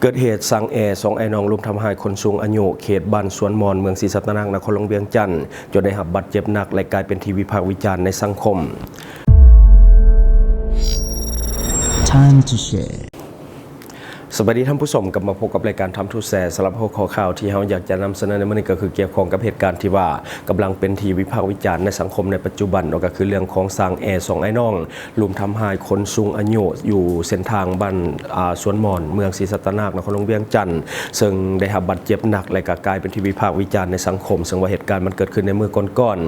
กิดเหตุสังแอสองไอ้น้องลุมทำให้คนสูงอายุเขตบ้านสวนมอนเมืองศรีสัตนานครหลวงเวียงจันทร์จนได้รับบาดเจ็บหนักและกลายเป็นที่วิพากษ์วิจารณ์ในสังคม Time to share สวัสดีท่านผู้ชมกลับมาพบกับรายการทำทูแชร์สำหรับหัวข้อข่าวที่เราอยากจะนำเสนอในวันนี้ก็คือเกี่ยวข้องกับเหตุการณ์ที่ว่ากำลังเป็นที่วิพากษ์วิจารณ์ในสังคมในปัจจุบันก็คือเรื่องของสร้างแอร์สองไอ้น้องลุมทำให้คนสูงอายุอยู่เส้นทางบ้านสวนมอนเมืองศรีสัตนานครหลวงเวียงจันทร์ซึ่งได้รับบาดเจ็บหนักและก็กลายเป็นที่วิพากษ์วิจารณ์ในสังคมซึ่งว่าเหตุการณ์มันเกิดขึ้นในมือก่อน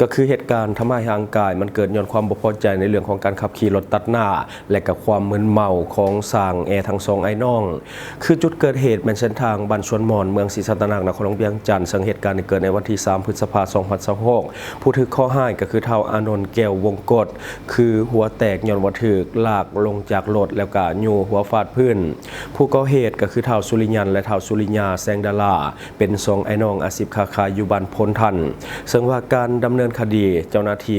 ก็คือเหตุการณ์ทำให้ร่างกายมันเกิดย้อนความบ่พอใจในเรื่องของการขับขี่รถตัดหน้าและกับความมึนเมาของสร้างแอร์ทั้งสองไอ้น้องคือจุดเกิดเหตุเป็นเส้นทางบ้านสวนมอนเมืองศรีสัตนานครหลวงเวียงจันทร์ซึ่งเหตุการณ์เกิดในวันที่3 พฤษภาคม 2026ผู้ถูกข้อหาก็คือเฒ่าอานนท์แก้ววงกฎคือหัวแตกย้อนว่าถูกลากลงจากรถแล้วก็อยู่หัวฟาดพื้นผู้ก่อเหตุก็คือเฒ่าสุริยันและเฒ่าสุริยาแสงดาราเป็นสองไอ้น้องอาชีพค้าขายอยู่บ้านพลทันซึ่งว่าการดำเนินคดีเจ้าหน้าที่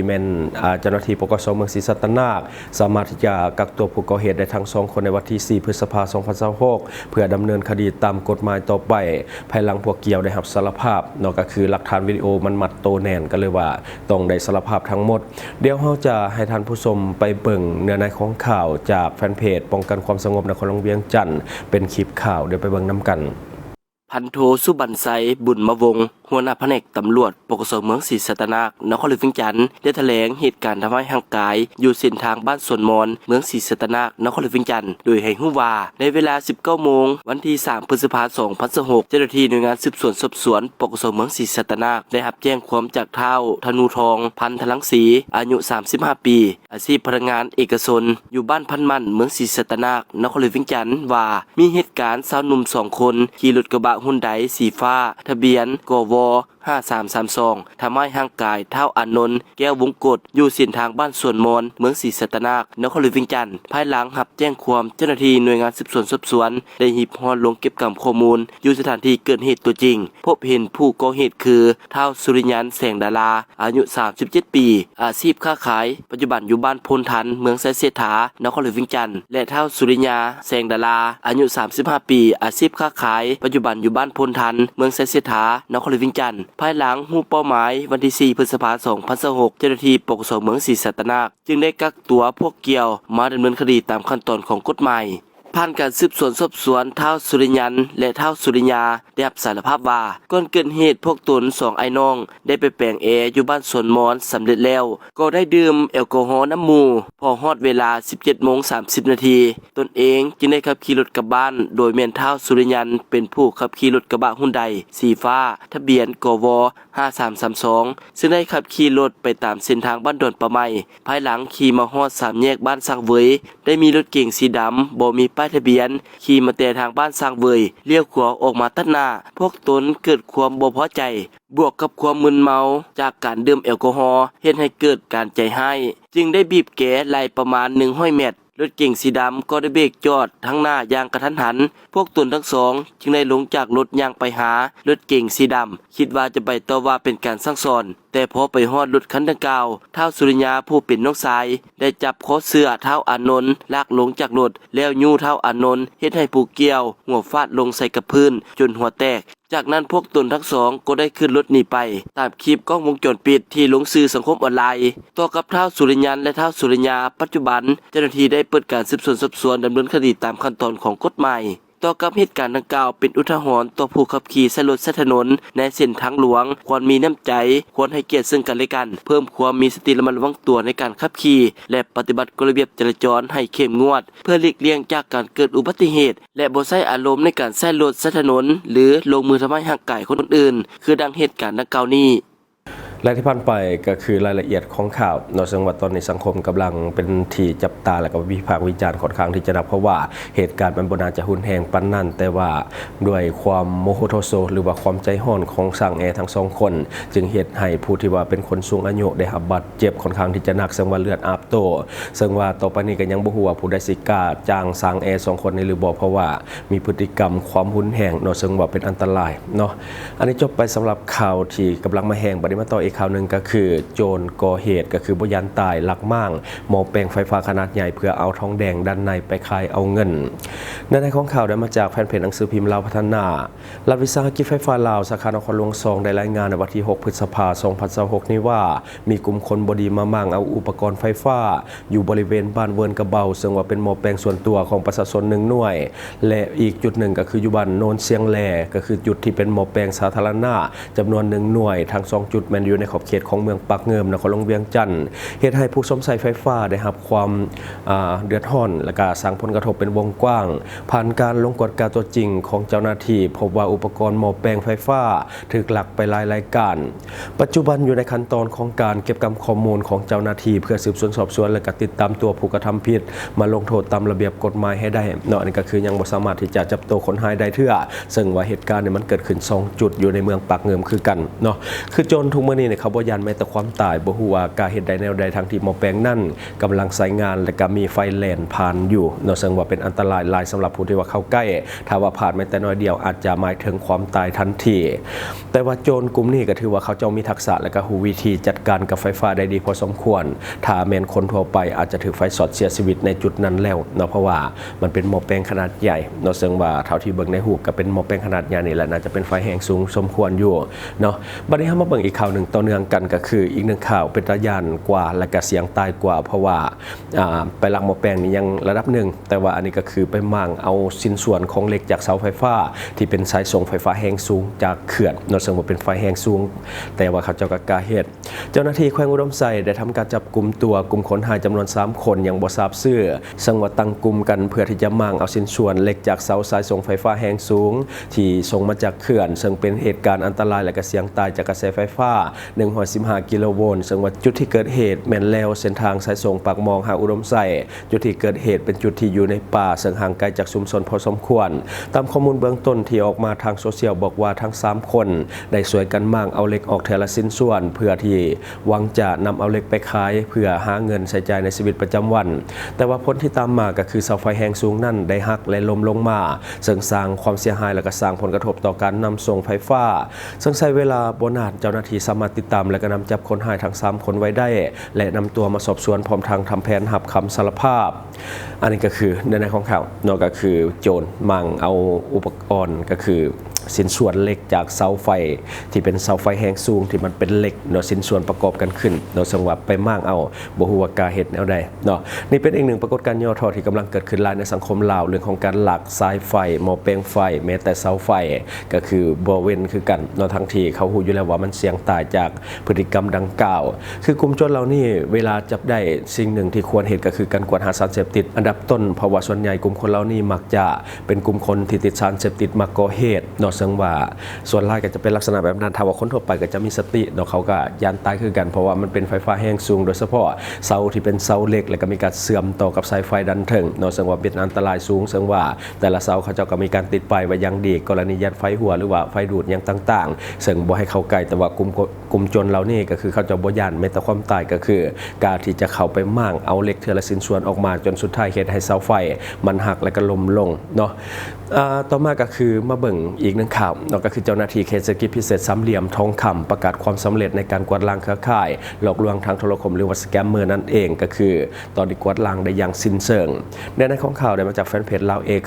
เจ้าหน้าที่ปกส.เมืองศรีสัตนานสามารถที่จะกักตัวผู้ก่อเหตุได้ทั้งสองคนในวันที่4 พฤษภาคม 2026เพื่อดำเนินคดีตามกฎหมายต่อไปภายหลังพวกเกี่ยวได้รับสารภาพนอกก็คือหลักฐานวิดีโอมันมัดโตแน่นก็เลยว่าต้องได้สารภาพทั้งหมดเดี๋ยวเราจะให้ท่านผู้ชมไปเบิ่งเนื้อในของข่าวจากแฟนเพจป้องกันความสงบนครหลวงเวียงจันทร์เป็นคลิปข่าวเดี๋ยวไปเบิ่งนำกันพันโทสุบันไซบุญมวงศ์หัวหน้าแผนกตำรวจปกส.เมืองศรีสัตนานครหลวงเวียงจันทร์ได้แถลงเหตุการณ์ทำให้ร่างกายอยู่เส้นทางบ้านสวนมอนเมืองศรีสัตนานครหลวงเวียงจันทร์โดยให้ฮู้ว่าในเวลา 19 โมงวันที่ 3 พฤษภาคม 2026เจ้าหน้าที่หน่วยงานสืบสวนสอบสวนปกส.เมืองศรีสัตนานได้รับแจ้งความจากเฒ่าธนูทองพันธลังสีอายุ 35 ปีอาชีพพนักงานเอกชนอยู่บ้านพันมันเมืองศรีสัตนานครหลวงเวียงจันทร์ว่ามีเหตุการณ์สาวหนุ่ม2 คนขี่รถกระบะฮุนไดสีฟ้าทะเบียนกว5332ทำให้ร่างกายเฒ่าอานนท์แก้ววงกฎอยู่เส้นทางบ้านสวนมอนเมืองศรีสัตนานครหลวงเวียงจันทร์ภายหลังรับแจ้งความเจ้าหน้าที่หน่วยงานสืบสวนสอบสวนได้หีบฮอดลงเก็บกำข้อมูลอยู่สถานที่เกิดเหตุตัวจริงพบเห็นผู้ก่อเหตุคือเฒ่าสุริยันแสงดาราอายุ37 ปีอาชีพค้าขายปัจจุบันอยู่บ้านพลทันเมืองไซเสถานครหลวงเวียงจันทร์และเฒ่าสุริยาแสงดาราอายุ35 ปีอาชีพค้าขายปัจจุบันอยู่บ้านพลทันเมืองไซเสถานครหลวงเวียงจันทร์ภายหลังเป้าหมายวันที่ 4 พฤษภาคม 2026เจ้าหน้าที่ปกส.เมืองศรีสัตนานจึงได้กักตัวพวกเกี่ยวมาดำเนินคดีตามขั้นตอนของกฎหมายผ่านการสืบสวนสอบสวนเฒ่าสุริยันและเฒ่าสุริยาได้รับสารภาพว่าก่อนเกิดเหตุพวกตน2ไอ้น้องได้ไปแปลงแอร์อยู่บ้านสวนมอนสำเร็จแล้วก็ได้ดื่มแอลกอฮอล์น้ำหมู่พอฮอดเวลา 17:30 นาทีตนเองจึงได้ขับขี่รถกลับบ้านโดยแม่นเฒ่าสุริยันเป็นผู้ขับขี่รถกระบะฮุนไดสีฟ้าทะเบียนกว5332ซึ่งได้ขับขี่รถไปตามเส้นทางบ้านดอนปะไมภายหลังขี่มาฮอด3 แยกบ้านสังเวยได้มีรถเก๋งสีดำบ่มีป้ายทะเบียนขี่มาแต่ทางบ้านสังเวยเลี้ยวขวาออกมาตัดหน้าพวกตนเกิดความบ่พอใจบวกกับความมึนเมาจากการดื่มแอลกอฮอล์เฮ็ดให้เกิดการใจให้จึงได้บีบแกไล่ประมาณ100 เมตรรถเก๋งสีดำก็ได้เบรกจอดทั้งหน้าอย่างกระทันหันพวกตนทั้งสองจึงได้ลงจากรถย่างไปหารถเก๋งสีดำคิดว่าจะไปต่อว่าเป็นการสั่งสอนแต่พอไปฮอดรถคันดังกล่าวเฒ่าสุริยาผู้เป็นน้องชายได้จับคอเสื้อเฒ่าอานนท์ลากลงจากรถแล้วยู่เฒ่าอานนท์เฮ็ดให้ผู้เกี่ยวหัวฟาดลงใส่กับพื้นจนหัวแตกจากนั้นพวกตนทั้งสองก็ได้ขึ้นรถหนีไปตามคลิปกล้องวงจรปิดที่ลงสื่อสังคมออนไลน์ต่อกับเฒ่าสุริยันและเฒ่าสุริยาปัจจุบันเจ้าหน้าที่ได้เปิดการสืบสวนสอบสวนดำเนินคดีตามขั้นตอนของกฎหมายต่อกับเหตุการณ์ดังกล่าวเป็นอุทาหรณ์ต่อผู้ขับขี่ใช้รถใช้ถนนในเส้นทางหลวงควรมีน้ำใจควรให้เกียรติซึ่งกันและกันเพิ่มความมีสติระมัดระวังตัวในการขับขี่และปฏิบัติกฎระเบียบจราจรให้เข้มงวดเพื่อหลีกเลี่ยงจากการเกิดอุบัติเหตุและบ่ใช้อารมณ์ในการใช้รถใช้ถนนหรือลงมือทำให้ร่างกายคนอื่นคือดังเหตุการณ์ดังกล่าวนี้และที่ผ่านไปก็คือรายละเอียดของข่าวในจังหวัดตอนนี้สังคมกำลังเป็นที่จับตาและก็วิพากษ์วิจารณ์ค่อนข้างที่จะนับเพราะว่าเหตุการณ์มันบ่น่าจะหุนแรงปานนั้นแต่ว่าด้วยความโมโหโทโซหรือว่าความใจร้อนของสร้างแอร์ทั้งสองคนจึงเหตุให้ผู้ที่ว่าเป็นคนสูงอายุได้รับบาดเจ็บค่อนข้างที่จะหนักซึ่งว่าเลือดอาบโตซึ่งว่าต่อไปนี้ก็ยังบ่ฮู้ว่าผู้ใดสิกล้าจ้างสร้างแอร์2 คนนี้หรือบ่เพราะว่ามีพฤติกรรมความหุนแรงเนาะซึ่งว่าเป็นอันตรายเนาะอันนี้จบไปสำหรับข่าวที่กำลังมาแรงบัดนี้มาต่ออีก อีกข่าวหนึ่งก็คือโจรก่อเหตุก็คือบ่ยันตายลักมั่งหม้อแปลงไฟฟ้าขนาดใหญ่เพื่อเอาทองแดงด้านในไปขายเอาเงินในของข่าวได้มาจากแฟนเพจหนังสือพิมพ์ลาวพัฒนารัฐวิสาหกิจไฟฟ้าลาวสาขานครหลวง2ได้รายงานในวันที่6พฤษภาคม2026นี้ว่ามีกลุ่มคนบ่ดีมามั่งเอาอุปกรณ์ไฟฟ้าอยู่บริเวณบ้านเวิร์นกระเบาซึ่งว่าเป็นหม้อแปลงส่วนตัวของประชาชน1หน่วยและอีกจุดหนึ่งก็คืออยู่บ้านโนนเสียงแลก็คือจุดที่เป็นหม้อแปลงสาธารณะจำนวน1หน่วยทั้ง2จุดแม่นอยู่ในขอบเขตของเมืองปากเงิมนครหลวงเวียงจันทน์เฮ็ดให้ผู้สมใช้ไฟฟ้าได้รับความเดือดร้อนและก็สร้างผลกระทบเป็นวงกว้างผ่านการลงกฎการตัวจริงของเจ้าหน้าที่พบว่าอุปกรณ์หม้อแปลงไฟฟ้าถูกลักไปหลายรายการปัจจุบันอยู่ในขั้นตอนของการเก็บกำข้อมูลของเจ้าหน้าที่เพื่อสืบสวนสอบสวนและก็ติดตามตัวผู้กระทำผิดมาลงโทษตามระเบียบกฎหมายให้ได้เนาะนี่ก็คือยังบ่สามารถที่จะจับตัวคนร้ายได้เทื่อซึ่งว่าเหตุการณ์เนี่ยมันเกิดขึ้น2จุดอยู่ในเมืองปากเงิมคือกันเนาะคือโจรทุกมื้อนี้เนี่ยเขาบ่ยันแม้แต่ความตายบ่ฮู้ว่าการเหตุใดแนวใดทางที่หม้อแปลงนั้นกำลังใช้งานและก็มีไฟแล่นผ่านอยู่เนาะซึ่งว่าเป็นอันตรายหลายสำหรับผู้ที่ว่าเข้าใกล้ถ้าว่าผ่านแม้แต่น้อยเดียวอาจจะหมายถึงความตายทันทีแต่ว่าโจรกลุ่มนี้ก็ถือว่าเขาเจ้ามีทักษะและก็รู้วิธีจัดการกับไฟฟ้าได้ดีพอสมควรถ้าแม่นคนทั่วไปอาจจะถูกไฟช็อตเสียชีวิตในจุดนั้นแล้วเนาะเพราะว่ามันเป็นหม้อแปลงขนาดใหญ่เนาะซึ่งว่าเท่าที่เบิ่งในรูปก็เป็นหม้อแปลงขนาดใหญ่นี่แหละน่าจะเป็นไฟแรงสูงสมควรอยู่เนาะบัดนี้เฮามาเบิ่งอีกข่าวหนึ่งต่อเนื่องกันก็คืออีกหนึ่งข่าวเป็นตาย่านกว่าและก็เสียงตายกว่าเพราะว่าไปลักหม้อแปลงนี่ยังระดับหนึ่งแต่ว่าอันนี้ก็คือไปมั่งเอาชิ้นส่วนของเหล็กจากเสาไฟฟ้าที่เป็นสายส่งไฟฟ้าแรงสูงจากเขื่อนเนาะซึ่งว่าเป็นไฟแรงสูงแต่ว่าเขาเจ้าก็กล้าเฮ็ดเจ้าหน้าที่แขวงอุดมไซได้ทำการจับกลุ่มตัวกลุ่มคนหายจำนวน3คนอย่างบ่ทราบชื่อซึ่งว่าตั้งกลุ่มกันเพื่อที่จะมั่งเอาชิ้นส่วนเหล็กจากเสาสายส่งไฟฟ้าแรงสูงที่ส่งมาจากเขื่อนซึ่งเป็นเหตุการณ์อันตรายและก็เสี่ยงตายจากกระแสไฟฟ้า115กิโลโวลต์ซึ่งว่าจุดที่เกิดเหตุแม่นแล้วเส้นทางสายส่งปากมองหาอุดมไซจุดที่เกิดเหตุเป็นจุดที่อยู่ในป่าซึ่งห่างไกลจากชุมชนพอสมควรตามข้อมูลเบื้องต้นที่ออกมาทางโซเชียลบอกว่าทั้ง3คนได้ช่วยกันมั่งเอาเหล็กออกแต่ละชิ้นส่วนเพื่อที่หวังจะนำเอาเหล็กไปขายเพื่อหาเงินใช้จ่ายในชีวิตประจำวันแต่ว่าผลที่ตามมาก็คือเสาไฟแรงสูงนั่นได้หักและล้มลงมาซึ่งสร้างความเสียหายและก็สร้างผลกระทบต่อการนำส่งไฟฟ้าซึ่งใช้เวลาบ่นานเจ้าหน้าที่สามารถติดตามและก็นำจับคนหายทั้ง3คนไว้ได้และนำตัวมาสอบสวนพร้อมทางทำแผนรับคำสารภาพอันนี้ก็คือในของข่าวนอกก็คือโจรมั่งเอาอุปกรณ์ก็คือชิ้นส่วนเหล็กจากเสาไฟที่เป็นเสาไฟแรงสูงที่มันเป็นเหล็กเนาะชิ้นส่วนประกอบกันขึ้นเนาะสังว่าไปมั่งเอาบ่ฮู้ว่าการเฮ็ดแนวใดเนาะนี่เป็นอีกหนึ่งปรากฏการณ์ย่อท่อที่กำลังเกิดขึ้นหลายในสังคมลาวเรื่องของการหลักสายไฟหม้อแปลงไฟแม้แต่เสาไฟก็คือบ่เว้นคือกันเนาะทั้งที่เขาฮู้อยู่แล้วว่ามันเสี่ยงตายจากพฤติกรรมดังกล่าวคือกลุ่มโจรเหล่านี้เวลาจับได้สิ่งหนึ่งที่ควรเฮ็ดก็คือการกวดหาสารเสพติดอันดับต้นเพราะว่าส่วนใหญ่กลุ่มคนเหล่านี้มักจะเป็นกลุ่มคนที่ติดสารเสพติดมาก่อเหตุเนาะซึ่งว่าส่วนหลายก็จะเป็นลักษณะแบบนั้นถ้าว่าคนทั่วไปก็จะมีสติเนาะเขาก็ยานตายคือกันเพราะว่ามันเป็นไฟฟ้าแรงสูงโดยเฉพาะเสาที่เป็นเสาเหล็กแล้วก็มีการเสื่อมต่อกับสายไฟดันถึงเนาะซึ่งว่าเป็นอันตรายสูงซึ่งว่าแต่ละเสาเขาเจ้าก็มีการติดป้ายไว้อย่างดีกรณียัดไฟหัวหรือว่าไฟดูดอย่างต่างๆซึ่งบ่ให้เข้าใกล้แต่ว่ากลุ่มโจรเหล่านี้ก็คือเขาจะบ่ย่านแม้แต่ความตายก็คือการที่จะเข้าไปมั่งเอาเหล็กเทื่อละชิ้นส่วนออกมาจนสุดท้ายเฮ็ดให้เสาไฟมันหักและก็ล้มลงเนาะต่อมาก็คือมาเบิ่งอีกหนึ่งข่าวเนาะก็คือเจ้าหน้าที่เขตเศรษฐกิจพิเศษสามเหลี่ยมทองคำประกาศความสำเร็จในการกวาดล้างเครือข่ายหลอกลวงทางโทรคมหรือว่าสแกมเมอร์นั่นเองก็คือตอนนี้กวาดล้างได้อย่างสิ้นเชิงในของข่าวได้มาจากแฟนเพจลาว X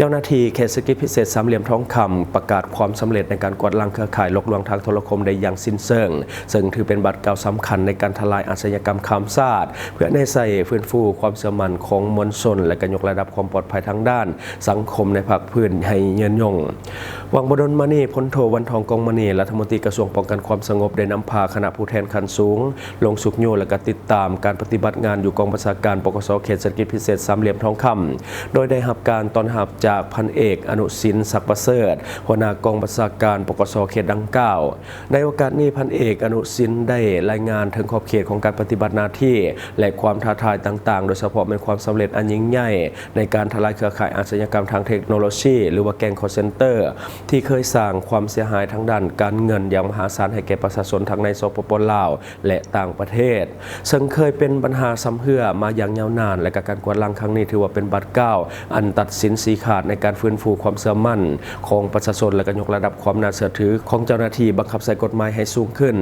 เจ้าหน้าที่เขตเศรษฐกิจพิเศษสามเหลี่ยมทองคำประกาศความสำเร็จในการกวาดล้างเครือข่ายหลอกลวงทางโทรคมได้อย่างสิ้นเชิงซึ่งถือเป็นบัตรเก่าสำคัญในการทลายอาชญากรรมข้ามชาติเพื่อในใส่ฟื้นฟูความเชื่อมั่นของมวลชนและการยกระดับความปลอดภัยทางด้านสังคมในภาคพื้นให้ยืนยงวังบดลมณีพลโทวันทองกองมณีรัฐมนตรีกระทรวงป้องกันความสงบได้นำพาคณะผู้แทนขั้นสูงลงสุขโยและก็ติดตามการปฏิบัติงานอยู่กองบัญชาการปกสเขตเศรษฐกิจพิเศษสามเหลี่ยมทองคำโดยได้รับการต้อนรับจากพันเอกอนุสินศักดิ์ประเสริฐหัวหน้ากองบัญชาการปกสเขตดังกล่าวในโอกาสนี้พันเอกอนุสินได้รายงานถึงขอบเขตของการปฏิบัติหน้าที่และความท้าทายต่างๆโดยเฉพาะเป็นความสำเร็จอันยิ่งใหญ่ในการทลายเครือข่ายอาชญากรรมทางเทคโนโลยีหรือว่าแก๊งคอลเซ็นเตอร์ที่เคยสร้างความเสียหายทางด้านการเงินอย่างมหาศาลให้แก่ประชาชนทั้งในสปป.ลาวและต่างประเทศซึ่งเคยเป็นปัญหาซ้ำเฮือมาอย่างยาวนานและการกวาดล้างครั้งนี้ถือว่าเป็นบัตรเก้าอันตัดสินสีขาด ขาดในการฟื้นฟูความเชื่อมั่นของประชาชนและก็ยกระดับความน่าเชื่อถือของเจ้าหน้าที่บังคับใช้กฎหมายให้สูงขึ้น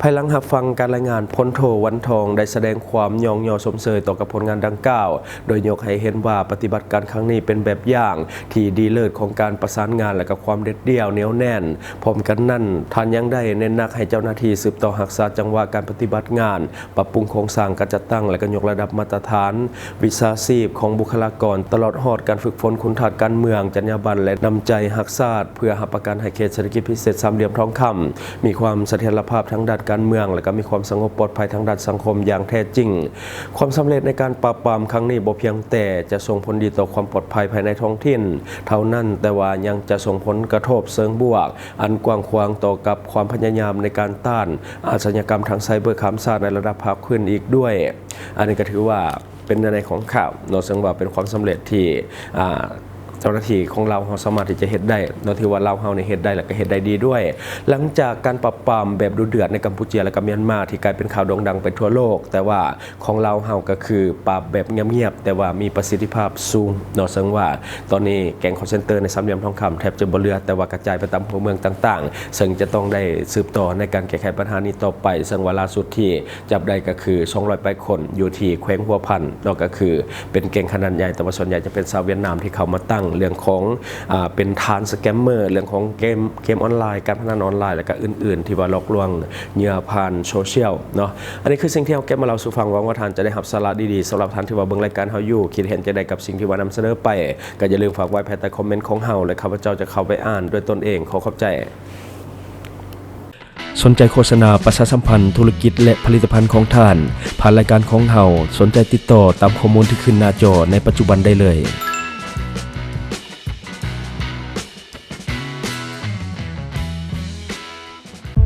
ภายหลังรับฟังการรายงานพลโทวันทองได้แสดงความยองยอสมเสยต่อกับผลงานดังกล่าวโดยยกให้เห็นว่าปฏิบัติการครั้งนี้เป็นแบบอย่างที่ดีเลิศของการประสานงานและก็ความเด็ดเดี่ยวเหนียวแน่นพร้อมกันนั้นท่านยังได้เน้นหนักให้เจ้าหน้าที่สืบต่อรักษาจังหวะการปฏิบัติงานปรับปรุงโครงสร้างการจัดตั้งและก็ยกระดับมาตรฐานวิชาชีพของบุคลากรตลอดฮอดการฝึกฝนคุณทัศน์การเมืองจรรยาบรรณและนำใจรักษาเพื่อรับประกันให้เขตเศรษฐกิจพิเศษสามเหลี่ยมทองคำมีความเสถียรภาพทั้งด้านการเมืองและก็มีความสงบปลอดภัยทางด้านสังคมอย่างแท้จริงความสำเร็จในการปราบปรามครั้งนี้บ่เพียงแต่จะส่งผลดีต่อความปลอดภัยภายในท้องถิ่นเท่านั้นแต่ว่ายังจะส่งผลกระทบเชิงบวกอันกว้างขวางต่อกับความพยายามในการต้านอาชญากรรมทางไซเบอร์ข้ามชาติในระดับภาคพื้นอีกด้วยอันนี้ก็ถือว่าเป็นในของข่าวเนาะซึ่งว่าเป็นความสำเร็จที่เจ้าหน้าที่ของเราสามารถที่จะเฮ็ดได้โดยที่ว่าเราในเฮ็ดได้และก็เฮ็ดได้ดีด้วยหลังจากการปราบปรามแบบดุเดือดในกัมพูชาและก็เมียนมาที่กลายเป็นข่าวโด่งดังไปทั่วโลกแต่ว่าของเราก็คือปราบแบบเงียบๆแต่ว่ามีประสิทธิภาพสูงเนาะซึ่งว่าตอนนี้แก๊งคอลเซ็นเตอร์ในสามเหลี่ยมทองคำแทบจะบ่เหลือแต่ว่ากระจายไปตามหัวเมืองต่างๆซึ่งจะต้องได้สืบต่อในการแก้ไขปัญหานี้ต่อไปซึ่งว่าล่าสุดที่จับได้ก็คือ200คนอยู่ที่แขวงหัวพันเนาะก็คือเป็นแก๊งขนาดใหญ่แต่ว่าส่วนใหญ่จะเป็นชาวเวียดนามที่เข้ามาตั้งเรื่องของเป็นทานสแกมเมอร์เรื่องของเกมออนไลน์การพนันออนไลน์และก็อื่นๆที่ว่าหลอกลวงเหยื่อผ่านโซเชียลเนาะอันนี้คือสิ่งที่เราเก็บมาเล่าสู่ฟังหวังว่าท่านจะได้รับสาระดีๆสำหรับท่านที่ว่าเบิ่งรายการเฮาอยู่คิดเห็นจะได้กับสิ่งที่ว่านำเสนอไปก็อย่าลืมฝากไว้ภายใต้คอมเมนต์ของเฮาและข้าพเจ้าจะเข้าไปอ่านด้วยตนเองขอขอบใจสนใจโฆษณาประชาสัมพันธ์ธุรกิจและผลิตภัณฑ์ของท่านผ่านรายการของเฮาสนใจติดต่อตามข้อมูลที่ขึ้นหน้าจอในปัจจุบันได้เลย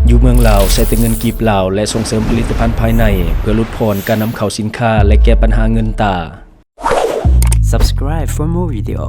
อยู่เมืองลาวใช้แต่เงินกีบลาวและส่งเสริมผลิตภัณฑ์ภายในเพื่อลดพรการนำเข้าสินค้าและแก้ปัญหาเงินตา Subscribe for more video.